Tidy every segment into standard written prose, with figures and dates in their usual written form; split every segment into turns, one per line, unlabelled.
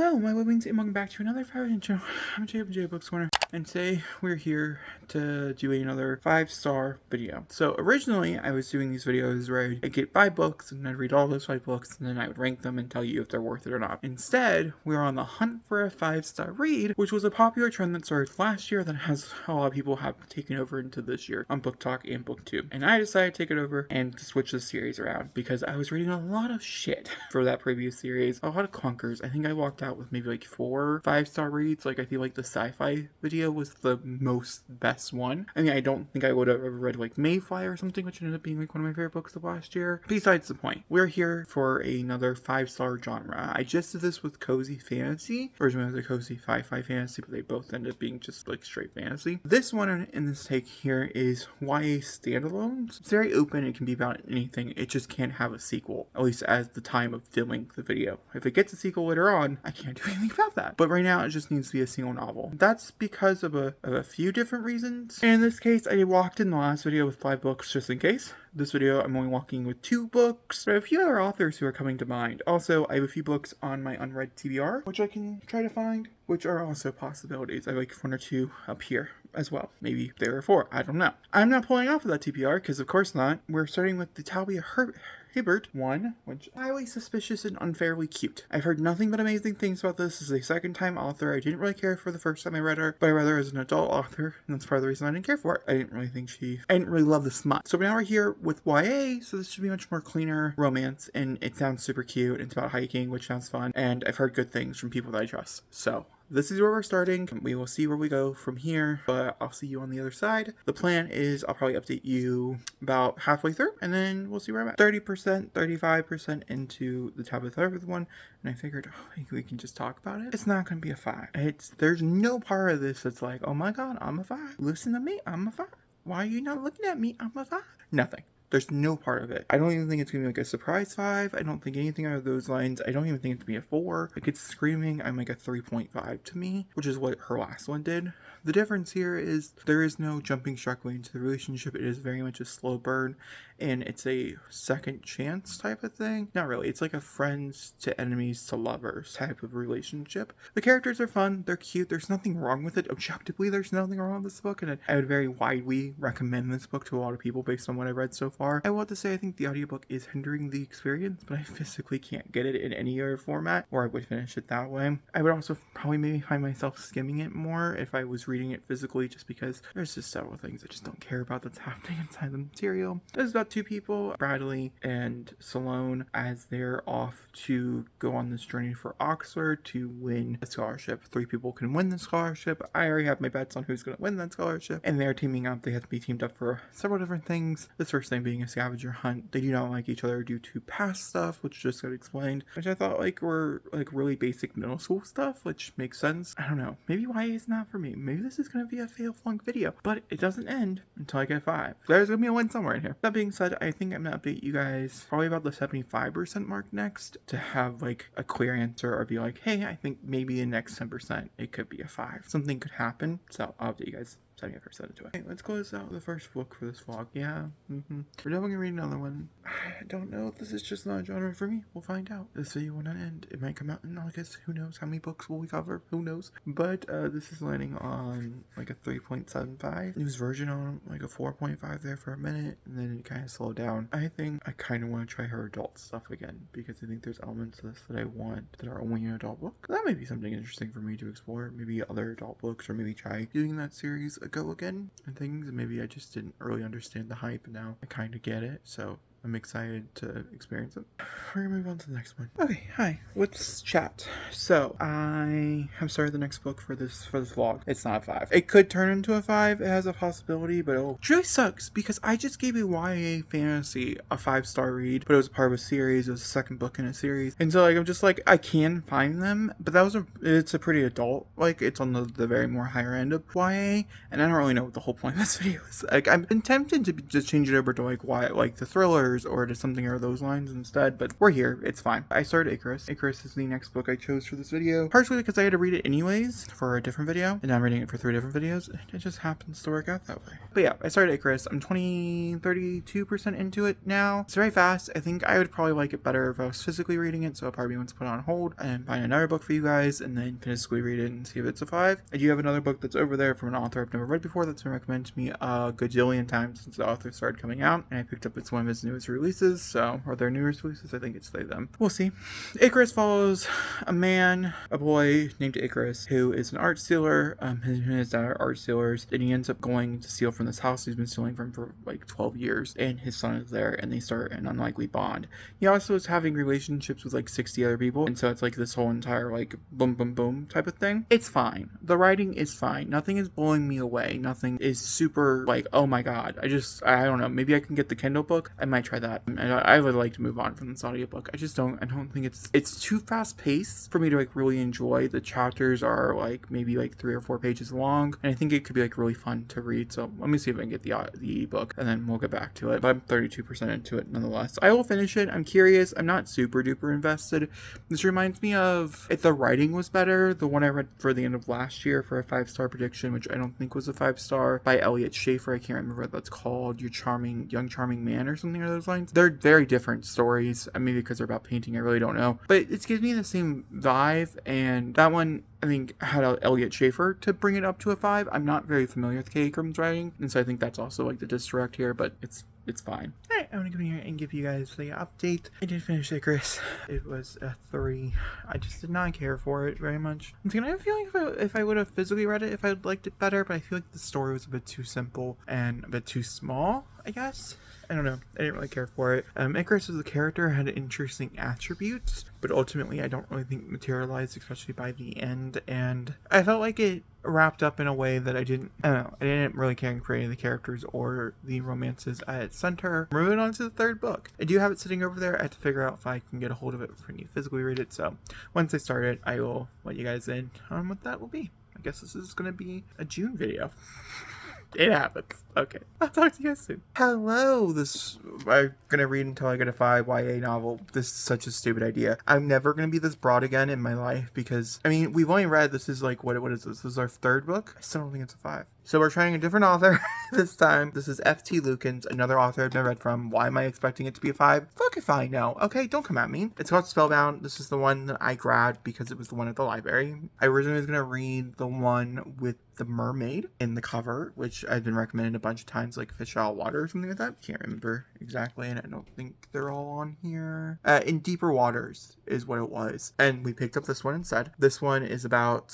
Hello, my wings, and welcome back to another 5 channel. I'm Jacob J Books Corner, and today we're here to do another 5-star video. So originally, I was doing these videos where I'd get 5 books, and I'd read all those 5 books, and then I would rank them and tell you if they're worth it or not. Instead, we're on the hunt for a 5-star read, which was a popular trend that started last year that has a lot of people have taken over into this year on Book Talk and BookTube. And I decided to take it over and to switch the series around because I was reading a lot of shit for that previous series, a lot of clunkers. I think I walked out with maybe like 4 5-star reads. Like, I feel like the sci-fi video was the most best one. I mean, I don't think I would have ever read like Mayfly or something, which ended up being like one of my favorite books of last year. Besides the point, we're here for another 5-star genre. I just did this with cozy fantasy. Originally it was a cozy sci-fi fantasy, but they both ended up being just like straight fantasy. This one in this take here is YA standalones. It's very open. It can be about anything. It just can't have a sequel, at least at the time of filming the video. If it gets a sequel later on, I can't do anything about that. But right now, it just needs to be a single novel. That's because of a few different reasons. And in this case, I walked in the last video with 5 books just in case. This video, I'm only walking with 2 books, but I have a few other authors who are coming to mind. Also, I have a few books on my unread TBR, which I can try to find, which are also possibilities. I have like 1 or 2 up here as well. Maybe 3 or 4, I don't know. I'm not pulling off of that TBR, because of course not. We're starting with the Talia Hibbert one, which I'm highly suspicious and unfairly cute. I've heard nothing but amazing things about this. This is a second-time author. I didn't really care for the first time I read her, but I read her as an adult author, and that's part of the reason I didn't care for it. I didn't really love the smut. So now we're here with YA, so this should be much more cleaner romance, and it sounds super cute. It's about hiking, which sounds fun, and I've heard good things from people that I trust. So this is where we're starting. We will see where we go from here, but I'll see you on the other side. The plan is I'll probably update you about halfway through, and then we'll see where I'm at. 30%, 35% into the Tabitha Third one, and I figured, oh, maybe we can just talk about it. It's not going to be a 5. There's no part of this that's like, oh my god, I'm a 5. Listen to me, I'm a 5. Why are you not looking at me? I'm a 5. Nothing. There's no part of it. I don't even think it's going to be like a surprise 5. I don't think anything out of those lines. I don't even think it's going to be a 4. Like, it's screaming, I'm like a 3.5 to me, which is what her last one did. The difference here is there is no jumping directly into the relationship. It is very much a slow burn, and it's a second chance type of thing. Not really. It's like a friends to enemies to lovers type of relationship. The characters are fun. They're cute. There's nothing wrong with it. Objectively, there's nothing wrong with this book, and I would very widely recommend this book to a lot of people based on what I read so far. I want to say I think the audiobook is hindering the experience, but I physically can't get it in any other format, or I would finish it that way. I would also probably maybe find myself skimming it more if I was reading it physically, just because there's just several things I just don't care about that's happening inside the material. There's about 2 people, Bradley and Salone, as they're off to go on this journey for Oxford to win a scholarship. 3 people can win the scholarship. I already have my bets on who's going to win that scholarship, and they're teaming up. They have to be teamed up for several different things. This first thing being a scavenger hunt. They do not like each other due to past stuff, which just got explained, which I thought like were like really basic middle school stuff, which makes sense. I don't know. Maybe YA is not for me. Maybe this is going to be a fail flunk video, but it doesn't end until I get 5. There's going to be a win somewhere in here. That being said, I think I'm going to update you guys probably about the 75% mark next to have like a clear answer, or be like, hey, I think maybe the next 10% it could be a 5. Something could happen, so I'll update you guys 75% into it. Okay, let's close out the first book for this vlog. Yeah, we're definitely gonna read another one. I don't know if this is just not a genre for me. We'll find out. This video will not end. It might come out in August. Who knows how many books will we cover? Who knows? But this is landing on like a 3.75. News version on like a 4.5 there for a minute, and then it kind of slowed down. I think I kind of want to try her adult stuff again, because I think there's elements of this that I want that are only an adult book. That might be something interesting for me to explore. Maybe other adult books, or maybe try doing that series go again and things. And maybe I just didn't really understand the hype, and now I kind of get it, so I'm excited to experience it. We're gonna move on to the next one. Okay, hi. Let's chat. So I have started the next book for this vlog. It's not a 5. It could turn into a 5. It has a possibility, but it really sucks because I just gave a YA fantasy a 5-star read, but it was part of a series. It was the second book in a series, and so like I'm just like, I can find them, but it's a pretty adult. Like, it's on the very more higher end of YA, and I don't really know what the whole point of this video is. Like, I've been tempted to just change it over to like YA, like the thriller thrillers or to something or those lines instead, but we're here. It's fine. I started Icarus. Icarus is the next book I chose for this video, partially because I had to read it anyways for a different video, and I'm reading it for 3 different videos. It just happens to work out that way. But yeah, I started Icarus. I'm 32% into it now. It's very fast. I think I would probably like it better if I was physically reading it, so I'll probably want to put it on hold and find another book for you guys and then physically read it and see if it's a 5. I do have another book that's over there from an author I've never read before that's been recommended to me a gajillion times since the author started coming out, and I picked up it's one of his newest releases, so, or their newest releases, I think it's they, them. We'll see. Icarus follows a boy named Icarus, who is an art stealer. His and his dad are art stealers, and he ends up going to steal from this house he's been stealing from for like 12 years, and his son is there, and they start an unlikely bond. He also is having relationships with like 60 other people, and so it's like this whole entire like boom boom boom type of thing. It's fine. The writing is fine. Nothing is blowing me away. Nothing is super like, oh my god. I don't know, maybe I can get the Kindle book. I might try that. And I would like to move on from this audiobook. I don't think it's too fast paced for me to like really enjoy. The chapters are like maybe like 3 or 4 pages long, and I think it could be like really fun to read. So let me see if I can get the ebook, and then we'll get back to it. But I'm 32% into it nonetheless. I will finish it. I'm curious. I'm not super duper invested. This reminds me of, if the writing was better, the one I read for the end of last year for a 5-star prediction, which I don't think was a 5-star, by Elliot Schaefer. I can't remember what that's called. Young Charming Man or something along those lines. They're very different stories. Maybe because they're about painting, I really don't know. But it gives me the same vibe, and that one I think had Elliot Schaefer to bring it up to a 5. I'm not very familiar with K. Abrams' writing, and so I think that's also like the disdirect here, but it's fine. Alright, I'm gonna come here and give you guys the update. I did finish Icarus. It was a 3. I just did not care for it very much. I'm kind of feeling if I would have physically read it, if I would liked it better, but I feel like the story was a bit too simple and a bit too small, I guess. I don't know. I didn't really care for it. Icarus as a character had interesting attributes, but ultimately I don't really think materialized, especially by the end. And I felt like it wrapped up in a way that I don't know. I didn't really care for any of the characters or the romances at its center. Moving on to the 3rd book. I do have it sitting over there. I have to figure out if I can get a hold of it for me to physically read it. So once I start it, I will let you guys in on what that will be. I guess this is going to be a June video. It happens. Okay. I'll talk to you guys soon. Hello. I'm going to read until I get a 5 YA novel. This is such a stupid idea. I'm never going to be this broad again in my life because, I mean, we've only read, this is like, what is this? This is our 3rd book. I still don't think it's a 5. So we're trying a different author this time. This is F.T. Lukens, another author I've never read from. Why am I expecting it to be a 5? Fuck if I know. Okay, don't come at me. It's called Spellbound. This is the one that I grabbed because it was the one at the library. I originally was going to read the one with the mermaid in the cover, which I've been recommended a bunch of times, like Fish Out of Water or something like that. Can't remember exactly, and I don't think they're all on here. In Deeper Waters is what it was. And we picked up this one instead. This one is about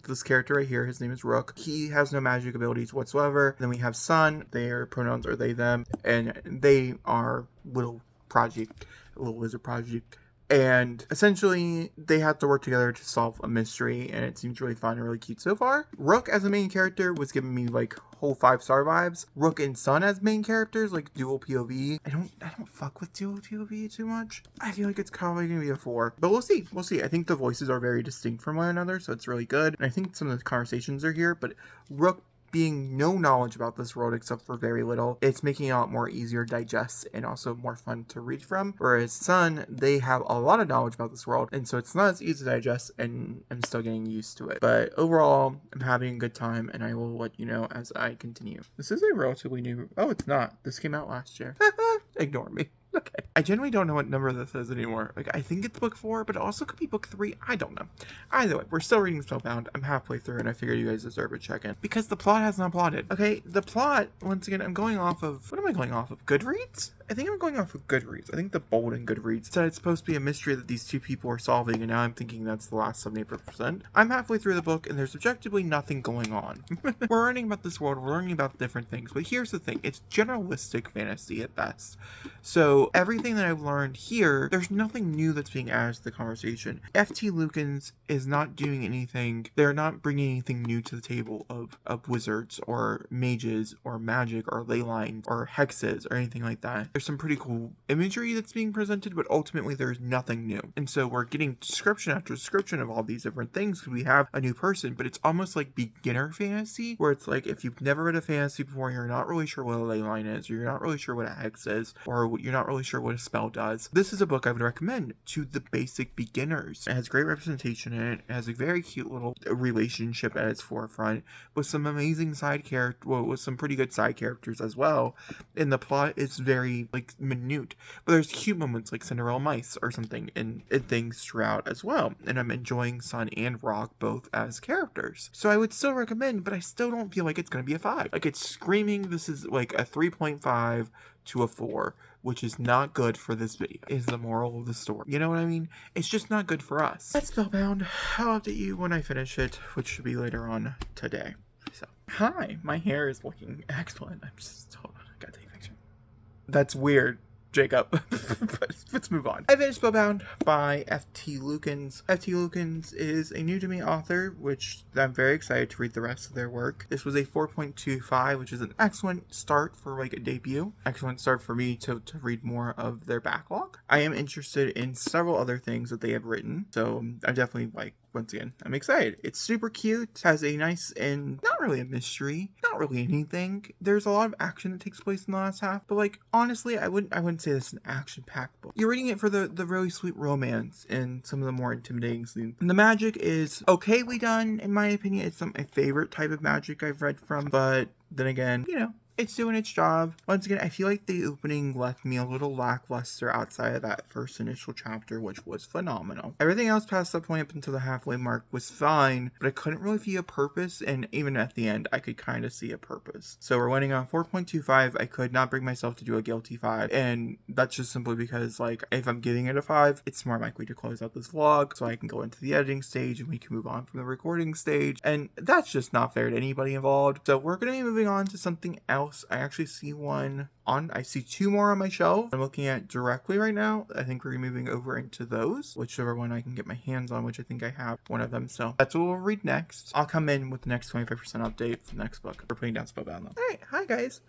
this character right here. His name is Rook. He has no magic abilities whatsoever. Then we have Sun. Their pronouns are they, them, and they are little wizard project. And essentially, they have to work together to solve a mystery, and it seems really fun and really cute so far. Rook as a main character was giving me like whole 5-star vibes. Rook and Sun as main characters, like dual POV. I don't fuck with dual POV too much. I feel like it's probably gonna be a 4, but we'll see. I think the voices are very distinct from one another, so it's really good. And I think some of the conversations are here, but Rook being no knowledge about this world except for very little, it's making it a lot more easier to digest and also more fun to read from. Whereas Sun, they have a lot of knowledge about this world, and so it's not as easy to digest, and I'm still getting used to it. But overall, I'm having a good time, and I will let you know as I continue. This is a relatively new... Oh, it's not. This came out last year. Ignore me. Okay. I genuinely don't know what number this is anymore. Like, I think it's book 4, but it also could be book 3. I don't know. Either way, we're still reading Spellbound. I'm halfway through, and I figured you guys deserve a check-in. Because the plot has not plotted. Okay, the plot, once again, I'm going off of... What am I going off of? Goodreads? I think I'm going off of Goodreads. I think the bold in Goodreads said it's supposed to be a mystery that these 2 people are solving, and now I'm thinking that's the last 78%. I'm halfway through the book, and there's objectively nothing going on. We're learning about this world, we're learning about different things, but here's the thing. It's generalistic fantasy at best. So So everything that I've learned here, there's nothing new that's being added to the conversation. F.T. Lukens is not doing anything. They're not bringing anything new to the table of wizards or mages or magic or ley lines or hexes or anything like that. There's some pretty cool imagery that's being presented, but ultimately there's nothing new. And so we're getting description after description of all these different things because we have a new person, but it's almost like beginner fantasy, where it's like if you've never read a fantasy before, you're not really sure what a ley line is, or you're not really sure what a hex is, or you're not really sure what a spell does. This is a book I would recommend to the basic beginners. It has great representation in it. It has a very cute little relationship at its forefront with some amazing side character, well, with some pretty good side characters as well. And the plot is very like minute, but there's cute moments like Cinderella mice or something in things throughout as well. And I'm enjoying Sun and Rock both as characters. So I would still recommend, but I still don't feel like it's going to be a 5. Like it's screaming this is like a 3.5 to a 4, which is not good for this video, is the moral of the story. You know what I mean? It's just not good for us. That's Spellbound. I'll update you when I finish it, which should be later on today. So, hi, my hair is looking excellent. I'm just, hold on, I gotta take a picture. That's weird, Jacob. But let's move on. I finished Spellbound by F.T. Lukens. F.T. Lukens is a new to me author, which I'm very excited to read the rest of their work. This was a 4.25, which is an excellent start for like a debut. Excellent start for me to read more of their backlog. I am interested in several other things that they have written, so I'm definitely like, once again, I'm excited. It's super cute, has a nice and not really a mystery, not really anything. There's a lot of action that takes place in the last half, but like honestly, I wouldn't say this is an action-packed book. You're reading it for the really sweet romance and some of the more intimidating scenes. And the magic is okayly done, in my opinion. It's not my favorite type of magic I've read from, but then again, you know, it's doing its job. Once again, I feel like the opening left me a little lackluster outside of that first initial chapter, which was phenomenal. Everything else past that point up until the halfway mark was fine, but I couldn't really see a purpose, and even at the end, I could kind of see a purpose. So we're winning on 4.25. I could not bring myself to do a guilty 5, and that's just simply because, like, if I'm giving it a 5, it's more likely to close out this vlog, so I can go into the editing stage, and we can move on from the recording stage, and that's just not fair to anybody involved. So we're going to be moving on to something else. I actually see I see 2 more on my shelf I'm looking at directly right now. I think we're moving over into those, whichever one I can get my hands on, which I think I have one of them. So that's what we'll read next. I'll come in with the next 25% update for the next book. We're putting down Spellbound though. Alright, hi guys.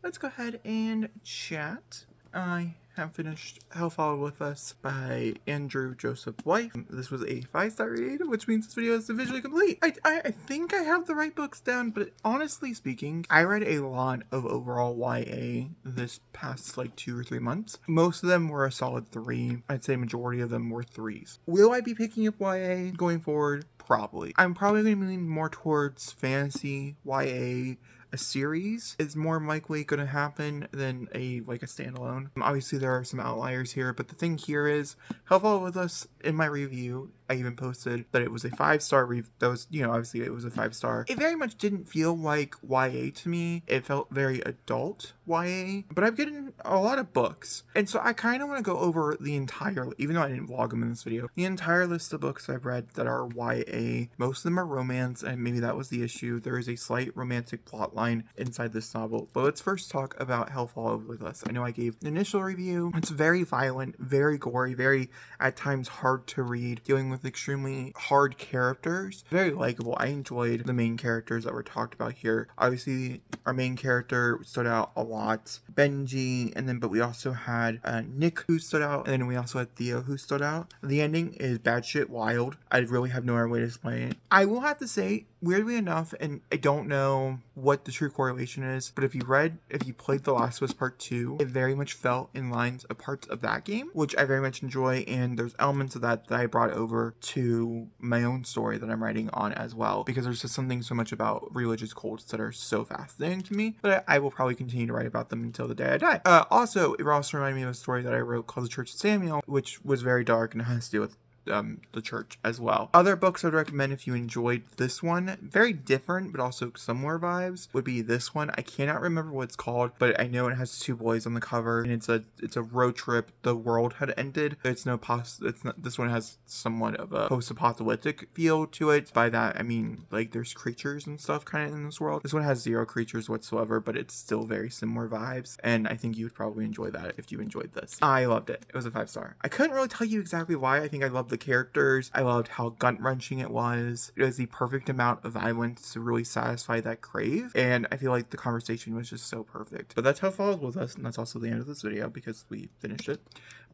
Let's go ahead and chat. I have finished Hell Followed With Us by Andrew Joseph White. This was a 5-star read, which means this video is visually complete. I think I have the right books down, but honestly speaking, I read a lot of overall YA this past like 2 or 3 months. Most of them were a solid 3. I'd say majority of them were 3s. Will I be picking up YA going forward? Probably. I'm probably going to lean more towards fantasy, YA. A series is more likely going to happen than a standalone. Obviously there are some outliers here, but the thing here is Hell Followed With Us, in my review, I even posted that it was a 5-star review. That was, you know, obviously it was a 5-star. It very much didn't feel like YA to me. It felt very adult YA, but I've gotten a lot of books. And so I kind of want to go over the entire, even though I didn't vlog them in this video, the entire list of books I've read that are YA. Most of them are romance, and maybe that was the issue. There is a slight romantic plotline inside this novel. But let's first talk about Hell Followed With Us. I know I gave an initial review. It's very violent, very gory, very at times hard to read, dealing with extremely hard characters. Very likable. I enjoyed the main characters that were talked about here. Obviously, our main character stood out a lot. Benji, but we also had Nick who stood out, and then we also had Theo who stood out. The ending is batshit wild. I really have no other way to explain it. I will have to say, weirdly enough, and I don't know what the true correlation is, but if you played The Last of Us Part 2, it very much felt in lines of parts of that game, which I very much enjoy, and there's elements of that I brought over to my own story that I'm writing on as well, because there's just something so much about religious cults that are so fascinating to me, but I will probably continue to write about them until the day I die. Also, it also reminded me of a story that I wrote called The Church of Samuel, which was very dark and has to do with the church as well. Other books I would recommend if you enjoyed this one, very different but also similar vibes, would be this one. I cannot remember what it's called, but I know it has two boys on the cover, and it's a road trip. The world had ended. It's not. This one has somewhat of a post-apocalyptic feel to it. By that I mean like there's creatures and stuff kind of in this world. This one has zero creatures whatsoever, but it's still very similar vibes, and I think you would probably enjoy that if you enjoyed this. I loved it. It was a 5-star. I couldn't really tell you exactly why. I think I loved the characters. I loved how gut-wrenching it was. It was the perfect amount of violence to really satisfy that crave, and I feel like the conversation was just so perfect. But that's how it follows with us, and that's also the end of this video because we finished it.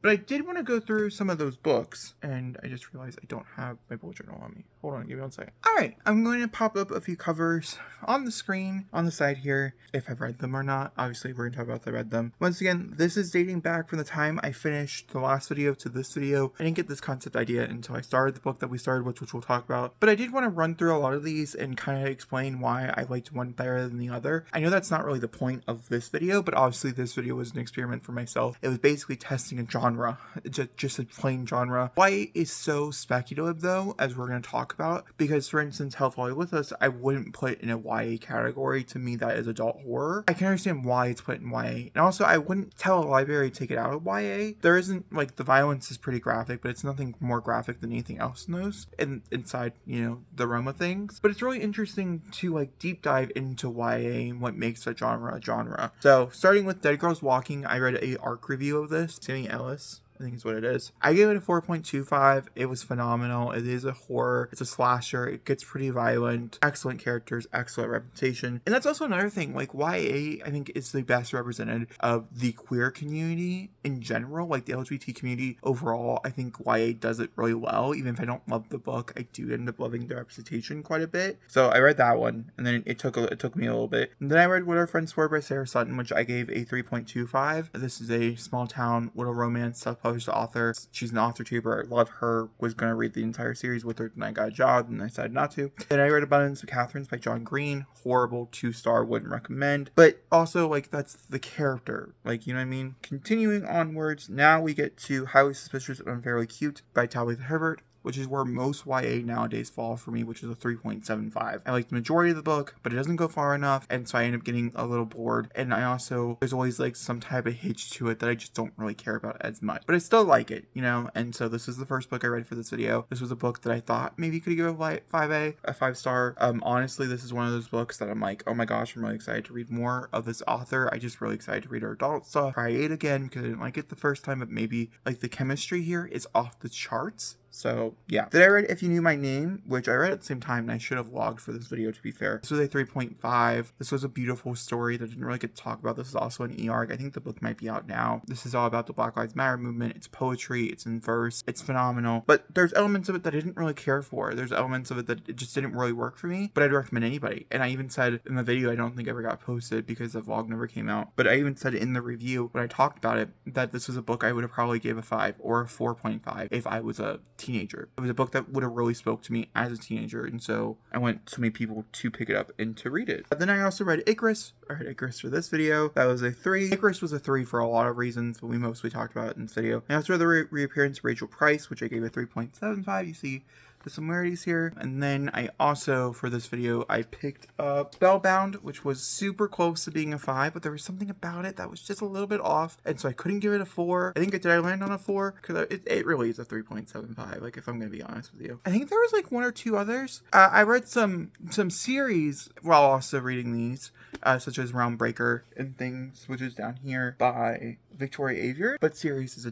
But I did want to go through some of those books, and I just realized I don't have my bullet journal on me. Hold on, give me 1 second. Alright, I'm going to pop up a few covers on the screen, on the side here, if I've read them or not. Obviously, we're going to talk about if I read them. Once again, this is dating back from the time I finished the last video to this video. I didn't get this concept idea until I started the book that we started, which we'll talk about. But I did want to run through a lot of these and kind of explain why I liked one better than the other. I know that's not really the point of this video, but obviously this video was an experiment for myself. It was basically testing a genre, just a plain genre. Why is so speculative though, as we're going to talk about, because for instance, Hell Follow With Us, I wouldn't put in a YA category. To me, that is adult horror. I can understand why it's put in YA, and also I wouldn't tell a library to take it out of YA. There isn't, like, the violence is pretty graphic, but it's nothing more graphic than anything else in those, inside, you know, the realm of things. But it's really interesting to, like, deep dive into YA and what makes a genre a genre. So starting with Dead Girls Walking, I read a ARC review of this. Sammy Ellis, I think is what it is. I gave it a 4.25. It was phenomenal. It is a horror. It's a slasher. It gets pretty violent. Excellent characters, excellent reputation. And that's also another thing. Like, YA, I think, is the best represented of the queer community in general. Like, the LGBT community overall, I think YA does it really well. Even if I don't love the book, I do end up loving the representation quite a bit. So I read that one, and then it took me a little bit. And then I read What Our Friends For by Sarah Sutton, which I gave a 3.25. This is a small town little romance self-published author. She's an author tuber. I love her. Was going to read the entire series with her, and I got a job and I decided not to. Then I read Abundance of Catherines by John Green. Horrible, 2-star, wouldn't recommend. But also, like, that's the character. Like, you know what I mean? Continuing onwards, now we get to Highly Suspicious and Unfairly Cute by Tabitha Herbert, which is where most YA nowadays fall for me, which is a 3.75. I like the majority of the book, but it doesn't go far enough, and so I end up getting a little bored. And I also, there's always like some type of hitch to it that I just don't really care about as much. But I still like it, you know? And so this is the first book I read for this video. This was a book that I thought maybe could give a 5-star. Honestly, this is one of those books that I'm like, oh my gosh, I'm really excited to read more of this author. I just really excited to read her adult stuff. Try it again, because I didn't like it the first time, but maybe like the chemistry here is off the charts. So yeah. Then I read If You Knew My Name, which I read at the same time, and I should have logged for this video, to be fair. This was a 3.5. This was a beautiful story that I didn't really get to talk about. This is also an e-arc. I think the book might be out now. This is all about the Black Lives Matter movement. It's poetry. It's in verse. It's phenomenal. But there's elements of it that I didn't really care for. There's elements of it that it just didn't really work for me, but I'd recommend anybody. And I even said in the video, I don't think ever got posted because the vlog never came out, but I even said in the review when I talked about it that this was a book I would have probably gave a 5 or a 4.5 if I was a teenager. It was a book that would have really spoke to me as a teenager, and so I want so many people to pick it up and to read it. But then I also read Icarus. I read Icarus for this video. That was a 3. Icarus was a 3 for a lot of reasons, but we mostly talked about it in this video. I also read the reappearance of Rachel Price, which I gave a 3.75. You see the similarities here. And then I also, for this video, I picked up Spellbound, which was super close to being a 5, but there was something about it that was just a little bit off, and so I couldn't give it a 4. I think, did I land on a 4? Because it really is a 3.75, like, if I'm gonna be honest with you. I think there was like 1 or 2 others. I read some series while also reading these, such as Realm Breaker and things, which is down here by Victoria Aveyard, but series is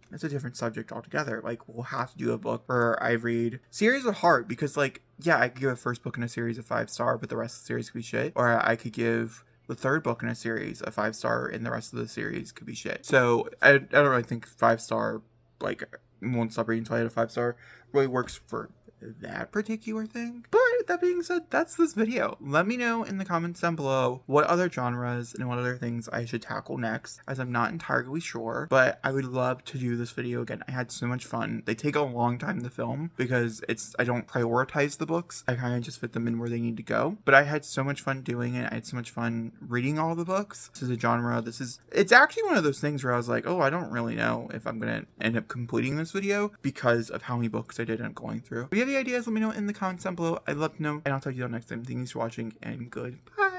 it's a different subject altogether. Like, we'll have to do a book where I read series of heart, because, like, yeah, I could give a first book in a series a 5-star, but the rest of the series could be shit. Or I could give the third book in a series a 5-star, and the rest of the series could be shit. So I don't really think 5-star, like, won't stop reading until I had a 5-star, really works for that particular thing. But with that being said, that's this video. Let me know in the comments down below what other genres and what other things I should tackle next, as I'm not entirely sure, but I would love to do this video again. I had so much fun. They take a long time to film because I don't prioritize the books. I kind of just fit them in where they need to go, but I had so much fun doing it. I had so much fun reading all the books. This is a genre. It's actually one of those things where I was like, oh, I don't really know if I'm gonna end up completing this video because of how many books I did end up going through. If you have any ideas, let me know in the comments down below. I'd love to know, and I'll talk to you all next time. Thanks for watching, and goodbye.